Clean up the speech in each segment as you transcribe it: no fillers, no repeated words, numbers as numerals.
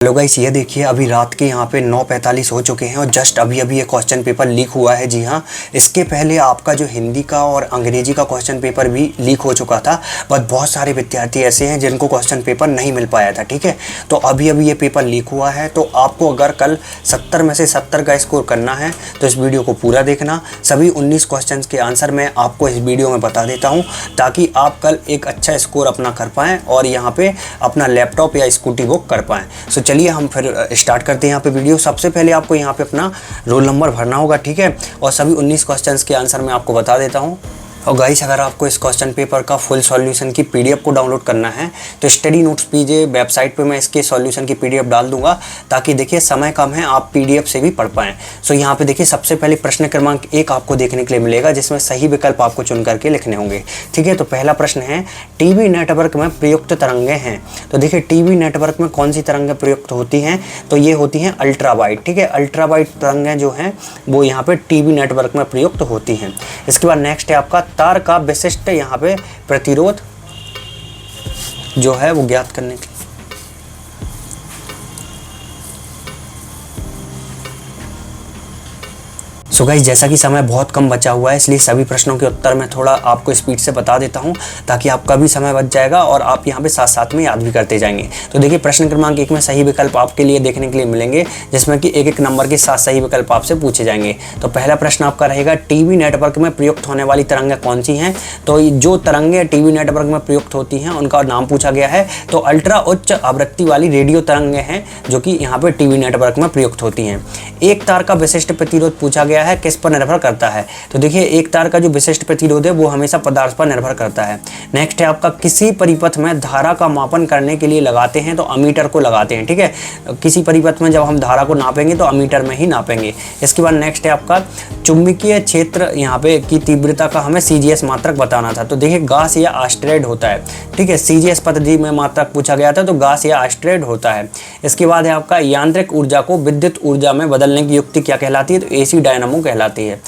Hello guys, ये देखिए अभी रात के यहाँ पे 9:45 हो चुके हैं और जस्ट अभी ये क्वेश्चन पेपर लीक हुआ है। जी हाँ, इसके पहले आपका जो हिंदी का और अंग्रेजी का क्वेश्चन पेपर भी लीक हो चुका था, बट बहुत सारे विद्यार्थी ऐसे हैं जिनको क्वेश्चन पेपर नहीं मिल पाया था। ठीक है, तो अभी ये पेपर लीक हुआ है। तो आपको अगर कल 70 में से 70 का स्कोर करना है तो इस वीडियो को पूरा देखना। सभी 19 क्वेश्चन के आंसर मैं आपको इस वीडियो में बता देता हूँ ताकि आप कल एक अच्छा स्कोर अपना कर पाएँ और यहाँ पर अपना लैपटॉप या स्कूटी बुक कर पाएँ। सो चलिए हम फिर स्टार्ट करते हैं यहाँ पे वीडियो। सबसे पहले आपको यहाँ पे अपना रोल नंबर भरना होगा। ठीक है, और सभी 19 क्वेश्चंस के आंसर मैं आपको बता देता हूँ। और गाइस, अगर आपको इस क्वेश्चन पेपर का फुल सॉल्यूशन की पीडीएफ को डाउनलोड करना है तो स्टडी नोट्स पीजे वेबसाइट पे मैं इसके सॉल्यूशन की पीडीएफ डाल दूंगा ताकि देखिए समय कम है, आप पीडीएफ से भी पढ़ पाएँ। सो यहाँ पे देखिए सबसे पहले प्रश्न क्रमांक 1 आपको देखने के लिए मिलेगा जिसमें सही विकल्प आपको चुन करके लिखने होंगे। ठीक है, तो पहला प्रश्न है टीवी नेटवर्क में प्रयुक्त तरंगें हैं। तो देखिए टीवी नेटवर्क में कौन सी तरंगें प्रयुक्त होती हैं, तो ये होती हैं अल्ट्रावाइट। ठीक है, अल्ट्रावाइट तरंगें जो हैं वो यहाँ पे टीवी नेटवर्क में प्रयुक्त होती हैं। इसके बाद नेक्स्ट है आपका तार का विशिष्ट यहाँ पे प्रतिरोध जो है वो ज्ञात करने की। सो गाइस, जैसा कि समय बहुत कम बचा हुआ है इसलिए सभी प्रश्नों के उत्तर मैं थोड़ा आपको स्पीड से बता देता हूं ताकि आपका भी समय बच जाएगा और आप यहां पे साथ साथ में याद भी करते जाएंगे। तो देखिए प्रश्न क्रमांक 1 में सही विकल्प आपके लिए देखने के लिए मिलेंगे जिसमें कि एक नंबर के 7 सही विकल्प आपसे पूछे जाएंगे। तो पहला प्रश्न आपका रहेगा टीवी नेटवर्क में प्रयुक्त होने वाली तरंगें कौन सी हैं। तो जो तरंगें टीवी नेटवर्क में प्रयुक्त होती हैं उनका नाम पूछा गया है। तो अल्ट्रा उच्च आवृत्ति वाली रेडियो तरंगें हैं जो कि यहाँ पे टीवी नेटवर्क में प्रयुक्त होती हैं। एक तार का विशिष्ट प्रतिरोध पूछा गया है, किस पर निर्भर करता है। तो देखिए एक तार का जो विशिष्ट प्रतिरोध है वो हमेशा पदार्थ पर निर्भर करता है। नेक्स्ट है आपका किसी परिपथ में धारा का मापन करने के लिए लगाते हैं तो अमीटर को लगाते हैं। ठीक है, किसी परिपथ में जब हम धारा को नापेंगे तो अमीटर में ही नापेंगे। इसके बाद नेक्स्ट है आपका चुंबकीय क्षेत्र यहाँ पे की तीव्रता का हमें सीजीएस मात्रक बताना था। तो देखिए गास या एस्टेरॉयड होता है। ठीक है, सीजीएस पद्धति में मात्रक पूछा गया था तो गास या एस्टेरॉयड होता है। इसके बाद है आपका यांत्रिक ऊर्जा को विद्युत ऊर्जा में बदलने की युक्ति क्या कहलाती है, तो एसी डायनामो कहलाती है।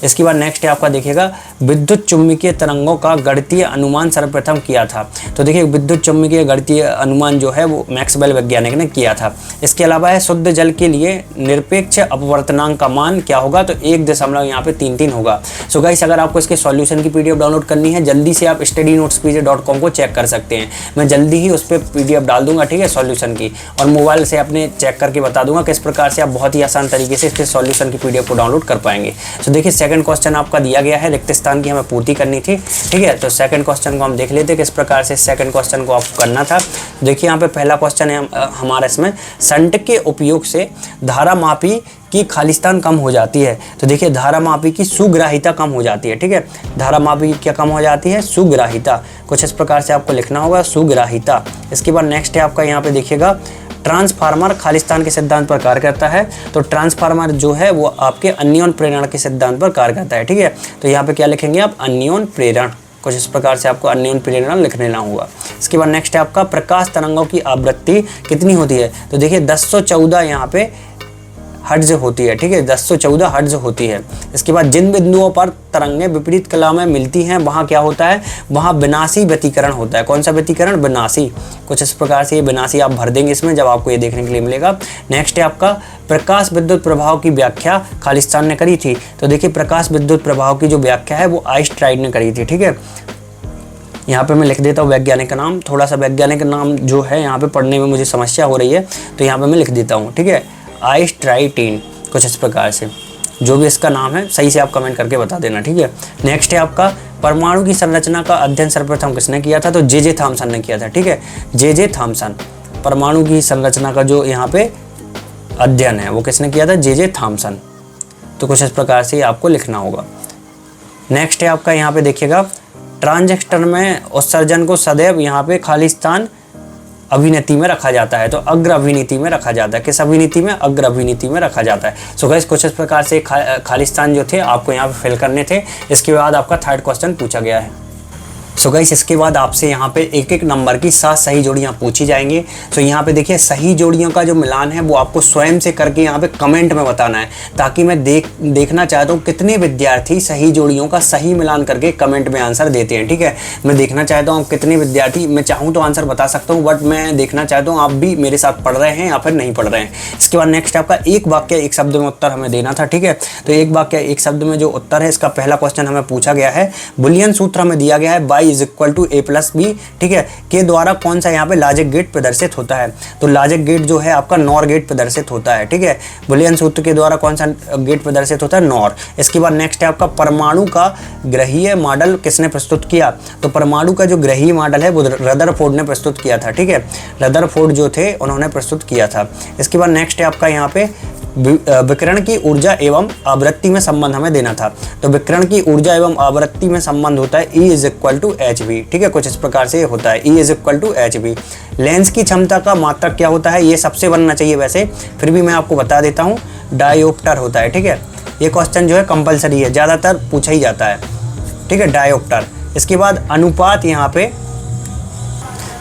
इसके बाद नेक्स्ट है आपका देखिएगा विद्युत चुम्बकीय तरंगों का गणितीय अनुमान सर्वप्रथम किया था। तो देखिए विद्युत चुम्बकीय गणितीय अनुमान जो है वो मैक्सवेल वैज्ञानिक ने किया था। इसके अलावा है शुद्ध जल के लिए निरपेक्ष अपवर्तनांक का मान क्या होगा, तो 1.33 होगा। सो गाइस, अगर आपको इसके सॉल्यूशन की पीडीएफ डाउनलोड करनी है जल्दी से आप studynotespj.com को चेक कर सकते हैं। मैं जल्दी ही उस पर पीडीएफ डाल दूंगा। ठीक है, सॉल्यूशन की, और मोबाइल से अपने चेक करके बता दूंगा किस प्रकार से आप बहुत ही आसान तरीके से इसके सॉल्यूशन की पीडीएफ को डाउनलोड कर पाएंगे। तो देखिए सेकंड क्वेश्चन आपका दिया गया है, रिक्त स्थान की हमें पूर्ति करनी थी। ठीक है, तो सेकंड क्वेश्चन को हम देख लेते हैं किस प्रकार से सेकंड क्वेश्चन को आपको करना था। देखिए यहाँ पे पहला क्वेश्चन है हमारा, इसमें शंट के उपयोग से धारा मापी की खालिस्तान कम हो जाती है। तो देखिए धारा मापी की सुग्राहिता कम हो जाती है। ठीक है, धारा मापी की क्या कम हो जाती है, सुग्राहिता। कुछ इस प्रकार से आपको लिखना होगा, सुग्राहिता। इसके बाद नेक्स्ट है आपका यहाँ पे देखिएगा ट्रांसफार्मर खालिस्तान के सिद्धांत पर कार्य करता है। तो ट्रांसफार्मर जो है वो आपके अन्योन प्रेरण के सिद्धांत पर कार्य करता है। ठीक है, तो यहाँ पे क्या लिखेंगे आप, अन्योन प्रेरण। कुछ इस प्रकार से आपको अन्योन प्रेरण लिख लेना होगा। इसके बाद नेक्स्ट है आपका प्रकाश तरंगों की आवृत्ति कितनी होती है। तो देखिए 1014 यहाँ पे हर्ट्ज होती है। ठीक है, 1014 हर्ट्ज होती है। इसके बाद जिन बिंदुओं पर तरंगें विपरीत कला में मिलती हैं वहाँ क्या होता है, वहाँ विनाशी व्यतिकरण होता है। कौन सा व्यतिकरण, विनाशी। कुछ इस प्रकार से ये विनाशी आप भर देंगे इसमें जब आपको ये देखने के लिए मिलेगा। नेक्स्ट है आपका प्रकाश विद्युत प्रभाव की व्याख्या खालिस्तान ने करी थी। तो देखिए प्रकाश विद्युत प्रभाव की जो व्याख्या है वो आइंस्टाइन ने करी थी। ठीक है, यहाँ पे मैं लिख देता हूँ वैज्ञानिक का नाम। थोड़ा सा वैज्ञानिक नाम जो है यहाँ पे पढ़ने में मुझे समस्या हो रही है तो यहाँ पे मैं लिख देता हूँ। ठीक है, आइंस्टाइन। कुछ इस प्रकार से जो भी इसका नाम है सही से आप कमेंट करके बता देना। ठीक है, नेक्स्ट है आपका परमाणु की संरचना का अध्ययन सर्वप्रथम किसने किया था, तो जे थॉमसन ने किया था। ठीक है, जे थॉमसन। परमाणु की संरचना का जो यहाँ पे अध्ययन है वो किसने किया था, जे थॉमसन। तो कुछ इस प्रकार से आपको लिखना होगा। नेक्स्ट है आपका यहाँ पे देखिएगा ट्रांजिस्टर में उत्सर्जन को सदैव यहाँ पे खालिस्तान अभिनीति में रखा जाता है। तो अग्र अभिनीति में रखा जाता है। किस अभिनीति में, अग्र अभिनीति में रखा जाता है। सो गाइस, कुछ इस प्रकार से खालिस्तान जो थे आपको यहाँ पे फिल करने थे। इसके बाद आपका थर्ड क्वेश्चन पूछा गया है। सो गाइस इसके बाद आपसे यहाँ पे एक एक नंबर की 7 सही जोड़ियाँ पूछी जाएंगी। सो यहाँ पे देखिए सही जोड़ियों का जो मिलान है वो आपको स्वयं से करके यहाँ पे कमेंट में बताना है, ताकि मैं देखना चाहता हूँ कितने विद्यार्थी सही जोड़ियों का सही मिलान करके कमेंट में आंसर देते हैं। ठीक है, मैं देखना चाहता हूँ कितने विद्यार्थी, मैं चाहूँ तो आंसर बता सकता हूँ, बट मैं देखना चाहता हूँ आप भी मेरे साथ पढ़ रहे हैं या फिर नहीं पढ़ रहे हैं। इसके बाद नेक्स्ट आपका एक वाक्य एक शब्द में उत्तर हमें देना था। ठीक है, तो एक वाक्य एक शब्द में जो उत्तर है, इसका पहला क्वेश्चन हमें पूछा गया है, बुलियन सूत्र हमें दिया गया है y is equal to a plus B, ठीक है, के द्वारा कौन सा यहाँ पे लॉजिक गेट प्रदर्शित होता है। तो लॉजिक गेट जो है आपका नॉर गेट प्रदर्शित होता है। ठीक है, बुलियन सूत्र के द्वारा कौन सा गेट प्रदर्शित होता है, नॉर। इसके बाद नेक्स्ट है आपका परमाणु का ग्रहीय मॉडल किसने प्रस्तुत किया। तो परमाणु का जो ग्रहीय मॉडल है वो रदरफोर्ड ने प्रस्तुत किया था। ठीक है, रदरफोर्ड जो थे उन्होंने प्रस्तुत किया था। इसके बाद नेक्स्ट है आपका यहाँ पे विकिरण की ऊर्जा एवं आवृत्ति में संबंध हमें देना था। तो विकिरण की ऊर्जा एवं आवृत्ति में संबंध होता है E is equal to H V. ठीक है, कुछ इस प्रकार से होता है E is equal to H V. Lens की क्षमता का मात्रक क्या होता है, ये सबसे बनना चाहिए वैसे, फिर भी मैं आपको बता देता हूँ, डायोप्टर होता है। ठीक है, ये क्वेश्चन जो है कंपलसरी है, ज़्यादातर पूछा ही जाता है। ठीक है, डायोप्टर। इसके बाद अनुपात, यहाँ पे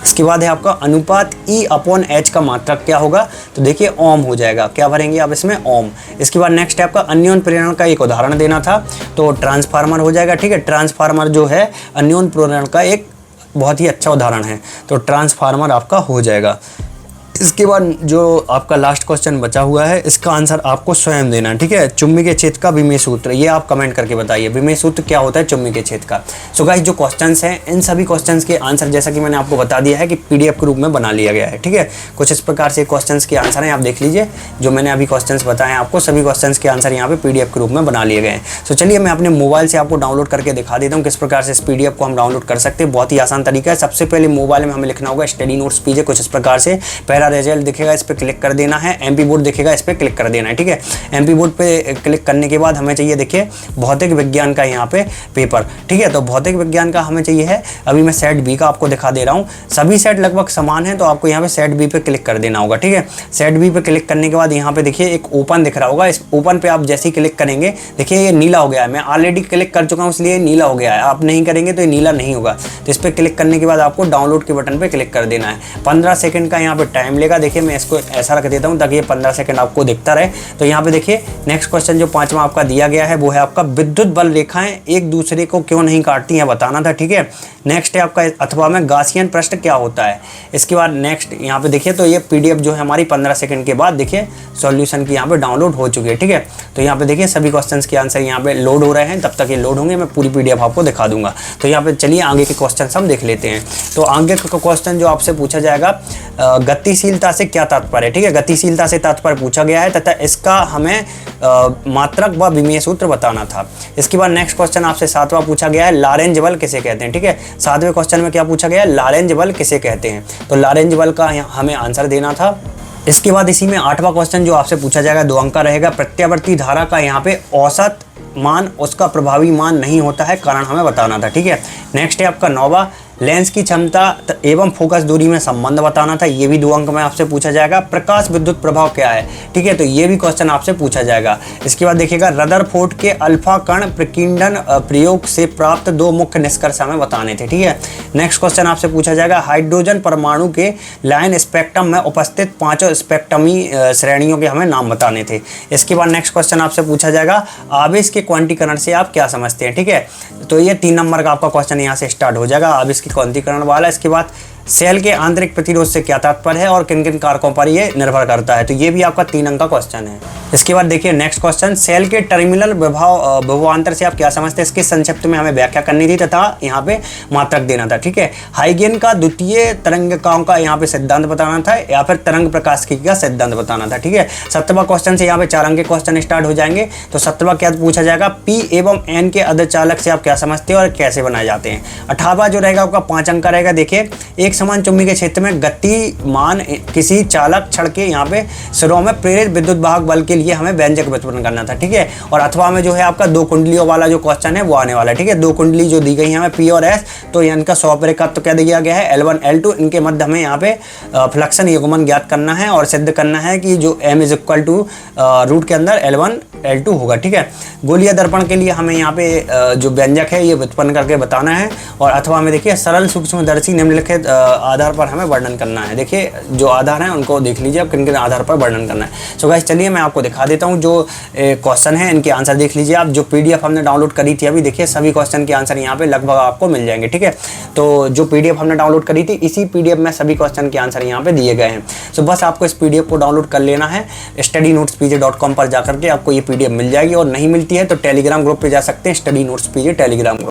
इसके बाद है आपका अनुपात E अपॉन H का मात्रक क्या होगा। तो देखिए ओम हो जाएगा, क्या भरेंगे आप इसमें, ओम। इसके बाद नेक्स्ट है आपका अन्योन प्रेरण का एक उदाहरण देना था, तो ट्रांसफार्मर हो जाएगा। ठीक है, ट्रांसफार्मर जो है अन्योन प्रेरण का एक बहुत ही अच्छा उदाहरण है, तो ट्रांसफार्मर आपका हो जाएगा। इसके बाद जो आपका लास्ट क्वेश्चन बचा हुआ है, इसका आंसर आपको स्वयं देना है। ठीक है, चुंबकीय क्षेत्र का विमेय सूत्र, ये आप कमेंट करके बताइए विमेय सूत्र क्या होता है चुंबकीय क्षेत्र का। सो गाइस जो क्वेश्चंस हैं इन सभी क्वेश्चंस के आंसर जैसा कि मैंने आपको बता दिया है कि पीडीएफ के रूप में बना लिया गया है। ठीक है, कुछ इस प्रकार से क्वेश्चंस के आंसर हैं, आप देख लीजिए। जो मैंने अभी क्वेश्चंस बताए आपको, सभी क्वेश्चंस के आंसर यहाँ पे पीडीएफ के रूप में बना लिए गए हैं। सो चलिए मैं अपने मोबाइल से आपको डाउनलोड करके दिखा देता हूँ किस प्रकार से इस पीडीएफ को हम डाउनलोड कर सकते हैं। बहुत ही आसान तरीका है। सबसे पहले मोबाइल में हमें लिखना होगा स्टडी नोट्स पीजे, कुछ इस प्रकार से पहला रिजल्ट दिखेगा, इस पे क्लिक कर देना है। एमपी बोर्ड दिखेगा, इस पे क्लिक कर देना है। ठीक है, एमपी बोर्ड पे क्लिक करने के बाद हमें चाहिए देखिए भौतिक विज्ञान का यहाँ पे पेपर। ठीक है, तो भौतिक विज्ञान का हमें चाहिए है, अभी मैं सेट बी का आपको दिखा दे रहा हूँ। सभी सेट लगभग समान है, तो आपको यहाँ पे सेट बी पे क्लिक कर देना होगा। ठीक है, सेट बी पे क्लिक करने के बाद यहाँ पे देखिए एक ओपन दिख रहा होगा, इस ओपन पे आप जैसे ही क्लिक करेंगे देखिए ये नीला हो गया है। मैं ऑलरेडी क्लिक कर चुका हूँ इसलिए नीला हो गया है, आप नहीं करेंगे तो ये नीला नहीं होगा। तो इस पर क्लिक करने के बाद आपको डाउनलोड के बटन पे क्लिक कर देना है। 15 सेकंड का यहाँ पे टाइम लेगा। देखिए मैं इसको ऐसा रख देता हूँ ताकि ये 15 सेकंड आपको दिखता रहे। तो यहाँ पे देखिए नेक्स्ट क्वेश्चन जो 5वां आपका दिया गया है वो है आपका विद्युत बल रेखाएं एक दूसरे को क्यों नहीं काटती हैं बताना था। ठीक है, नेक्स्ट है आपका अथवा में गासियन पृष्ठ क्या होता है। इसके बाद नेक्स्ट यहाँ पे देखिए, तो ये पीडीएफ जो है हमारी 15 सेकंड के बाद देखिए सॉल्यूशन की यहाँ पे डाउनलोड हो चुकी है। ठीक है, तो यहाँ पे देखिए सभी क्वेश्चंस के आंसर यहाँ पे लोड हो रहे हैं, तब तक ये लोड होंगे, मैं पूरी पीडीएफ आपको दिखा दूंगा। तो यहाँ पे चलिए आगे के क्वेश्चन हम देख लेते हैं। तो आगे का क्वेश्चन जो आपसे पूछा जाएगा, गतिशीलता से क्या तात्पर्य है। ठीक है, गतिशीलता से तात्पर्य पूछा गया है तथा इसका हमें मात्रक व विमेय सूत्र बताना था। इसके बाद नेक्स्ट क्वेश्चन आपसे 7वां पूछा गया है, लॉरेंज बल किसे कहते हैं। ठीक है, 7वें क्वेश्चन में क्या पूछा गया है, लॉरेंज बल किसे कहते हैं। तो लॉरेंज बल का हमें आंसर देना था। इसके बाद इसी में 8वां क्वेश्चन जो आपसे पूछा जाएगा 2 अंक का रहेगा, प्रत्यावर्ती धारा का यहाँ पे औसत मान उसका प्रभावी मान नहीं होता है, कारण हमें बताना था। ठीक है, नेक्स्ट है आपका 9वां, लेंस की क्षमता एवं फोकस दूरी में संबंध बताना था। ये भी 2 अंक में आपसे पूछा जाएगा। प्रकाश विद्युत प्रभाव क्या है। ठीक है, तो ये भी क्वेश्चन आपसे पूछा जाएगा। इसके बाद देखिएगा रदरफोर्ड के अल्फा कण प्रकीर्णन प्रयोग से प्राप्त 2 मुख्य निष्कर्ष हमें बताने थे। ठीक है, नेक्स्ट क्वेश्चन आपसे पूछा जाएगा, हाइड्रोजन परमाणु के लाइन स्पेक्ट्रम में उपस्थित 5 स्पेक्ट्रमी श्रेणियों के हमें नाम बताने थे। इसके बाद नेक्स्ट क्वेश्चन आपसे पूछा जाएगा, आवेश के क्वांटीकरण से आप क्या समझते हैं। ठीक है, तो ये 3 नंबर का आपका क्वेश्चन यहाँ से स्टार्ट हो जाएगा, आवेश क्वांटीकरण वाला। इसके बाद सेल के आंतरिक प्रतिरोध से क्या तात्पर्य है और किन किन कारकों पर ये निर्भर करता है। तो ये भी आपका 3 अंक का क्वेश्चन है। इसके बाद देखिए नेक्स्ट क्वेश्चन, सेल के टर्मिनल विभवांतर से आप क्या समझते हैं। इसके संक्षिप्त में हमें व्याख्या करनी थी तथा यहाँ पे मात्रक देना था। ठीक है, हाइगेन का द्वितीय तरंगिकाओं का यहाँ पे सिद्धांत बताना था या फिर तरंग प्रकाशिकी का सिद्धांत बताना था। ठीक है, 7वां क्वेश्चन से यहाँ पे 4 अंक के क्वेश्चन स्टार्ट हो जाएंगे। तो 7वां क्या पूछा जाएगा, पी एवं एन के अर्धचालक से आप क्या समझते हो और कैसे बनाए जाते हैं। 18वां जो रहेगा आपका 5 अंक का रहेगा। देखिए एक समान चुंबकीय क्षेत्र में गतिमान किसी चालक छड़ के यहाँ पे सिरों में प्रेरित विद्युत वाहक बल के लिए हमें व्यंजक व्युत्पन्न करना था। ठीक है, और अथवा में जो है आपका 2 कुंडलियों वाला जो क्वेश्चन है वो आने वाला है। ठीक है, 2 कुंडली जो दी गई है हमें पी और एस, तो इनका स्वप्रेरकत्व तो क्या दिया गया है, L1 L2, इनके मध्य हमें यहाँ पे फ्लक्शन युग्मन ज्ञात करना है और सिद्ध करना है कि जो m is equal to root के अंदर L1 L2 होगा। ठीक है, गोलीय दर्पण के लिए हमें यहाँ पे जो व्यंजक है ये व्युत्पन्न करके बताना है, और अथवा हमें देखिए सरल सूक्ष्मदर्शी निम्नलिखित आधार पर हमें वर्णन करना है। देखिए जो आधार हैं उनको देख लीजिए आप, किन किन आधार पर वर्णन करना है। सो गाइस चलिए मैं आपको दिखा देता हूँ जो क्वेश्चन है, इनके आंसर देख लीजिए आप। जो PDF हमने डाउनलोड करी थी अभी, देखिए सभी क्वेश्चन के आंसर यहाँ पे लगभग आपको मिल जाएंगे। ठीक है, तो जो PDF हमने डाउनलोड करी थी इसी PDF में सभी क्वेश्चन के आंसर यहाँ पे दिए गए हैं। सो बस आपको इस PDF को डाउनलोड कर लेना है। studynotespj.com पर जाकर के आपको ये PDF मिल जाएगी, और नहीं मिलती है तो टेलीग्राम ग्रुप पे जा सकते हैं, स्टडी नोट्स पीजे टेलीग्राम ग्रुप।